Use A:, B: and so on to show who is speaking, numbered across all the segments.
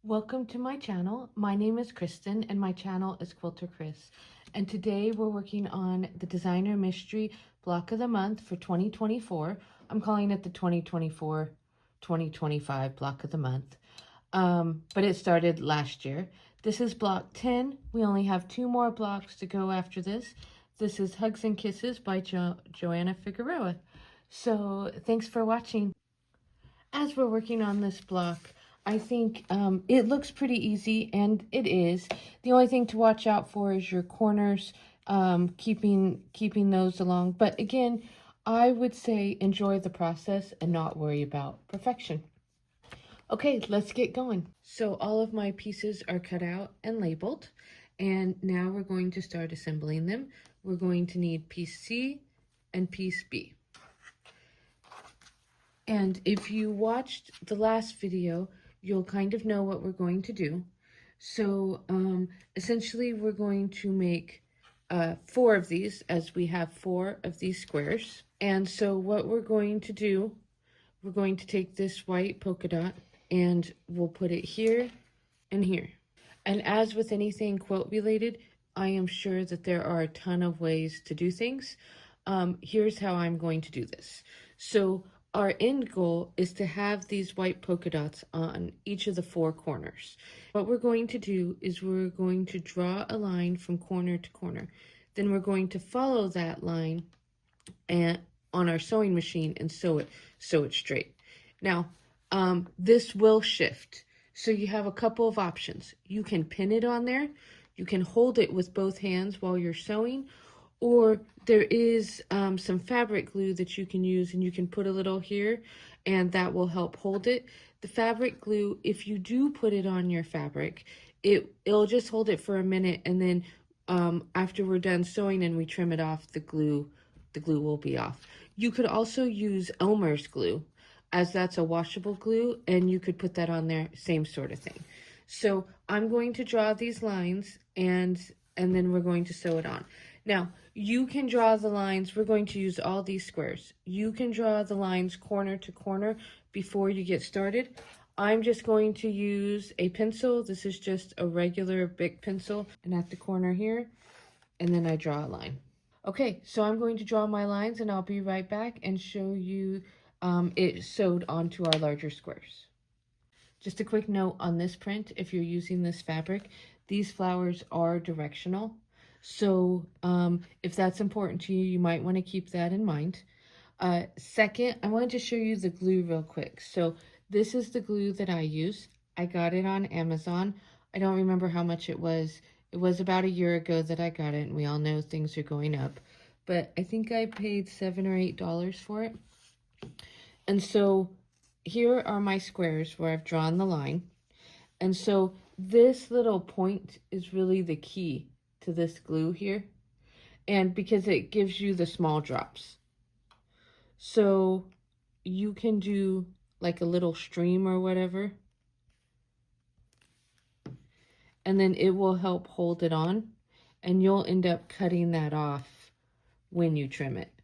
A: Welcome to my channel. My name is Kristen and my channel is KwilterKris. And today we're working on the Designer Mystery Block of the Month for 2024. I'm calling it the 2024-2025 Block of the Month. But it started last year. This is block 10. We only have 2 more blocks to go after this. This is Hugs and Kisses by Joanna Figueroa. So thanks for watching. As we're working on this block, I think it looks pretty easy, and it is. The only thing to watch out for is your corners, keeping those along. But again, I would say enjoy the process and not worry about perfection. Okay, let's get going. So all of my pieces are cut out and labeled, and now we're going to start assembling them. We're going to need piece C and piece B. And if you watched the last video, you'll kind of know what we're going to do. So essentially we're going to make 4 of these, as we have 4 of these squares. And so what we're going to do, we're going to take this white polka dot and we'll put it here and here. And as with anything quilt related, I am sure that there are a ton of ways to do things. Here's how I'm going to do this. So our end goal is to have these white polka dots on each of the 4 corners. What we're going to do is we're going to draw a line from corner to corner. Then we're going to follow that line and on our sewing machine and sew it straight. Now, this will shift. So you have a couple of options. You can pin it on there. You can hold it with both hands while you're sewing, or there is some fabric glue that you can use, and you can put a little here and that will help hold it. The fabric glue, if you do put it on your fabric, it'll just hold it for a minute, and then after we're done sewing and we trim it off, the glue will be off. You could also use Elmer's glue, as that's a washable glue, and you could put that on there, same sort of thing. So I'm going to draw these lines and then we're going to sew it on. Now, you can draw the lines. We're going to use all these squares. You can draw the lines corner to corner before you get started. I'm just going to use a pencil. This is just a regular Bic pencil, and at the corner here, and then I draw a line. Okay, so I'm going to draw my lines, and I'll be right back and show you it sewed onto our larger squares. Just a quick note on this print, if you're using this fabric, these flowers are directional. So if that's important to you, you might want to keep that in mind. Second, I wanted to show you the glue real quick. So this is the glue that I use. I got it on Amazon. I don't remember how much it was. It was about a year ago that I got it, and we all know things are going up. But I think I paid $7 or $8 for it. And so here are my squares where I've drawn the line. And so this little point is really the key to this glue here, and because it gives you the small drops. So you can do like a little stream or whatever, and then it will help hold it on, and you'll end up cutting that off when you trim it.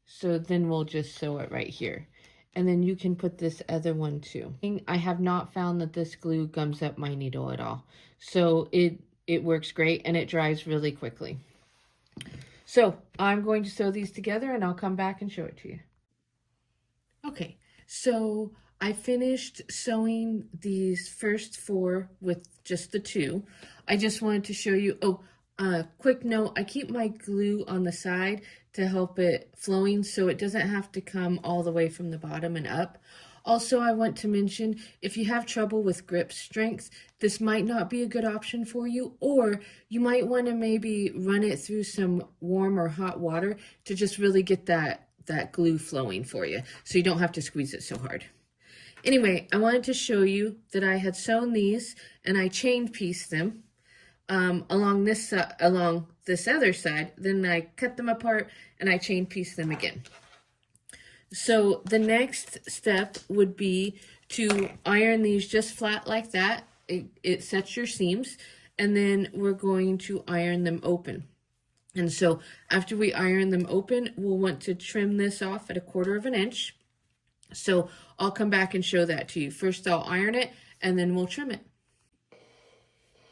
A: So then we'll just sew it right here. And then you can put this other one too. I have not found that this glue gums up my needle at all. So it works great, and it dries really quickly. So I'm going to sew these together, and I'll come back and show it to you. Okay, so I finished sewing these first 4 with just the 2. I just wanted to show you, quick note, I keep my glue on the side to help it flowing so it doesn't have to come all the way from the bottom and up. Also, I want to mention, if you have trouble with grip strength, this might not be a good option for you, or you might want to maybe run it through some warm or hot water to just really get that glue flowing for you, so you don't have to squeeze it so hard. Anyway, I wanted to show you that I had sewn these, and I chain pieced them along this other side. Then I cut them apart, and I chain pieced them again. So the next step would be to iron these just flat like that. It sets your seams, and then we're going to iron them open. And so after we iron them open, we'll want to trim this off at 1/4 of an inch. So I'll come back and show that to you. First I'll iron it, and then we'll trim it.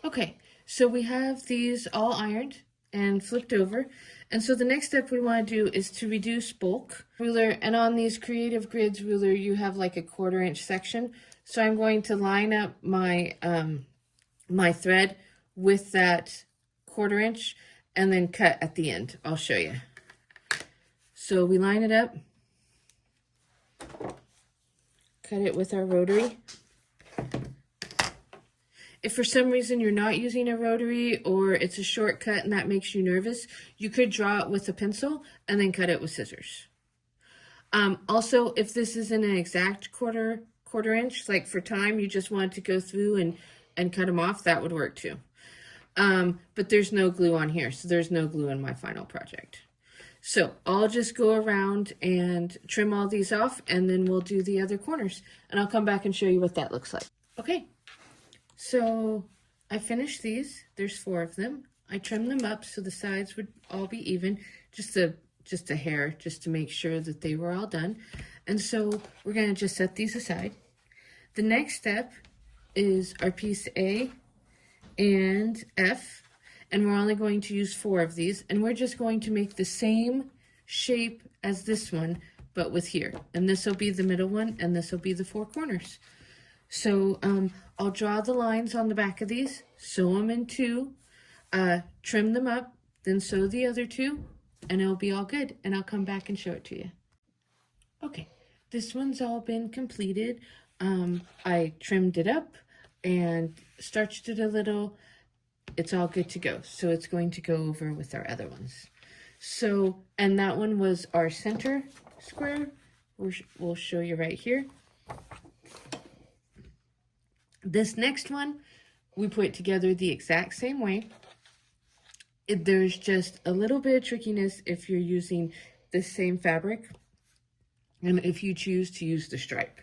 A: Okay, so we have these all ironed and flipped over. And so the next step we want to do is to reduce bulk ruler. And on these creative grids ruler, you have like a 1/4 inch section. So I'm going to line up my, my thread with that 1/4 inch and then cut at the end. I'll show you. So we line it up, cut it with our rotary. If for some reason you're not using a rotary or it's a shortcut and that makes you nervous, you could draw it with a pencil and then cut it with scissors. Also, if this isn't an exact quarter inch, like for time, you just want to go through and cut them off, that would work too. But there's no glue on here, so there's no glue in my final project. So I'll just go around and trim all these off, and then we'll do the other corners, and I'll come back and show you what that looks like. Okay, so I finished these. There's 4 of them. I trimmed them up so the sides would all be even, just a hair, just to make sure that they were all done. And so we're going to just set these aside. The next step is our piece A and F, and we're only going to use 4 of these, and we're just going to make the same shape as this one, but with here. And this will be the middle one, and this will be the 4 corners. So I'll draw the lines on the back of these, sew them in 2, trim them up, then sew the other 2, and it'll be all good. And I'll come back and show it to you. Okay, this one's all been completed. I trimmed it up and starched it a little. It's all good to go. So it's going to go over with our other ones. So, and that one was our center square. We'll show you right here. This next one, we put together the exact same way. There's just a little bit of trickiness if you're using the same fabric and if you choose to use the stripe.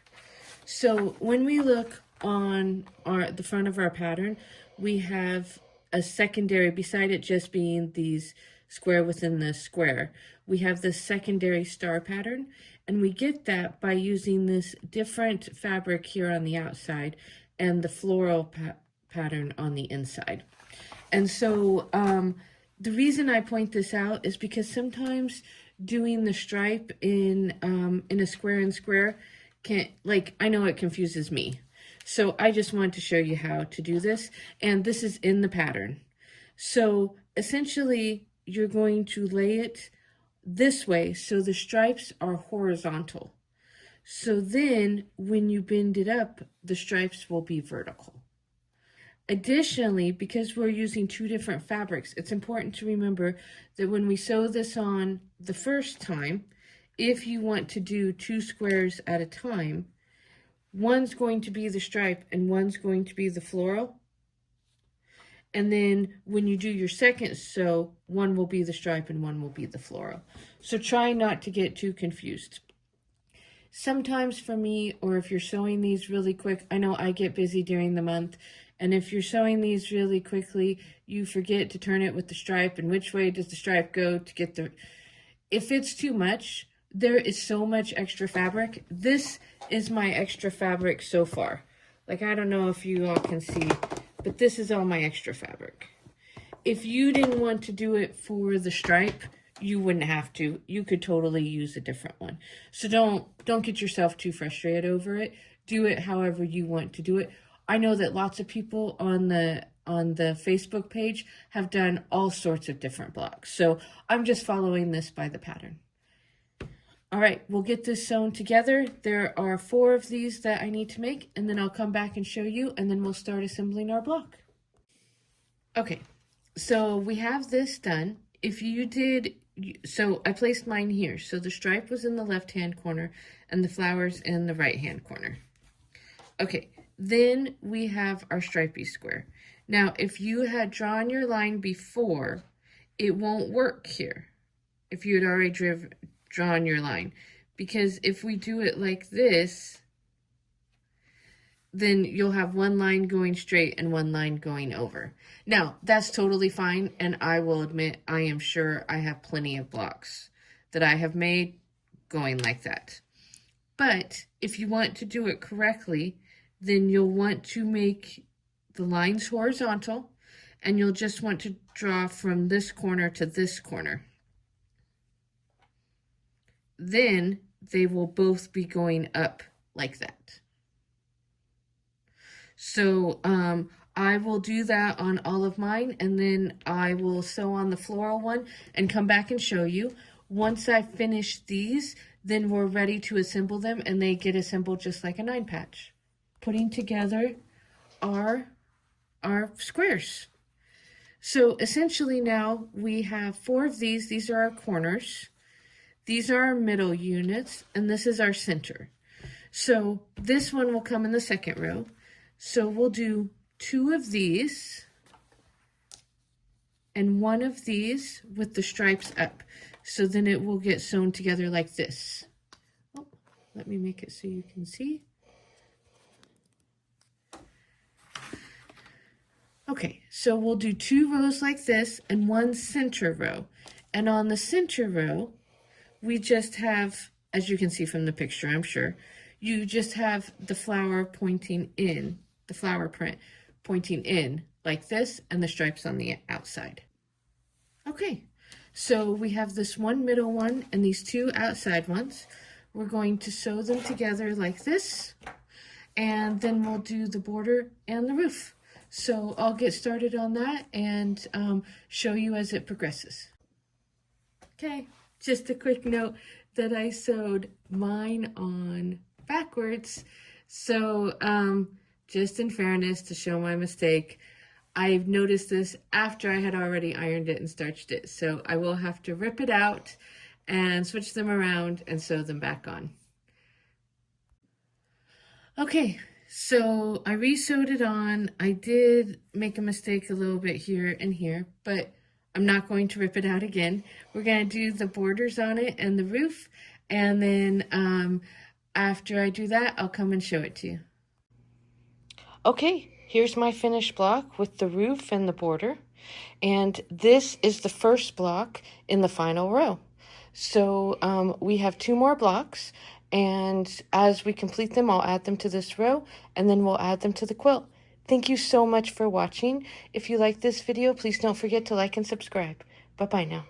A: So when we look on the front of our pattern, we have a secondary, beside it just being these square within the square, we have this secondary star pattern, and we get that by using this different fabric here on the outside and the floral pattern on the inside. And so the reason I point this out is because sometimes doing the stripe in a square and square can, like, I know it confuses me. So I just wanted to show you how to do this, and this is in the pattern. So essentially you're going to lay it this way so the stripes are horizontal. So then when you bend it up, the stripes will be vertical. Additionally, because we're using 2 different fabrics, it's important to remember that when we sew this on the first time, if you want to do 2 squares at a time, one's going to be the stripe and one's going to be the floral. And then when you do your second sew, one will be the stripe and one will be the floral. So try not to get too confused. Sometimes for me, or if you're sewing these really quick, I know I get busy during the month, and if you're sewing these really quickly, you forget to turn it with the stripe, and which way does the stripe go to get the... If it's too much, there is so much extra fabric. This is my extra fabric so far. Like, I don't know if you all can see, but this is all my extra fabric. If you didn't want to do it for the stripe, you wouldn't have to. You could totally use a different one. So don't get yourself too frustrated over it. Do it however you want to do it. I know that lots of people on the Facebook page have done all sorts of different blocks. So I'm just following this by the pattern. All right, we'll get this sewn together. There are 4 of these that I need to make, and then I'll come back and show you, and then we'll start assembling our block. Okay, so we have this done. If you did, so I placed mine here. So the stripe was in the left-hand corner and the flowers in the right-hand corner. Okay, then we have our stripey square. Now, if you had drawn your line before, it won't work here if you had already drawn your line. Because if we do it like this, then you'll have one line going straight and one line going over. Now, that's totally fine, and I will admit, I am sure I have plenty of blocks that I have made going like that. But if you want to do it correctly, then you'll want to make the lines horizontal, and you'll just want to draw from this corner to this corner. Then they will both be going up like that. So I will do that on all of mine, and then I will sew on the floral one and come back and show you. Once I finish these, then we're ready to assemble them, and they get assembled just like a 9 patch. Putting together our squares. So essentially now we have 4 of these. These are our corners. These are our middle units, and this is our center. So this one will come in the second row. So we'll do 2 of these and 1 of these with the stripes up. So then it will get sewn together like this. Oh, let me make it so you can see. Okay, so we'll do 2 rows like this and 1 center row. And on the center row, we just have, as you can see from the picture, I'm sure, you just have the flower pointing in, the flower print pointing in like this, and the stripes on the outside. Okay, so we have this one middle one and these 2 outside ones. We're going to sew them together like this, and then we'll do the border and the roof. So I'll get started on that and show you as it progresses. Okay, just a quick note that I sewed mine on backwards. So just in fairness, to show my mistake, I've noticed this after I had already ironed it and starched it. So I will have to rip it out and switch them around and sew them back on. Okay, so I re-sewed it on. I did make a mistake a little bit here and here, but I'm not going to rip it out again. We're going to do the borders on it and the roof, and then after I do that, I'll come and show it to you. Okay, here's my finished block with the roof and the border, and this is the first block in the final row. So we have 2 more blocks, and as we complete them, I'll add them to this row, and then we'll add them to the quilt. Thank you so much for watching. If you like this video, please don't forget to like and subscribe. Bye-bye now.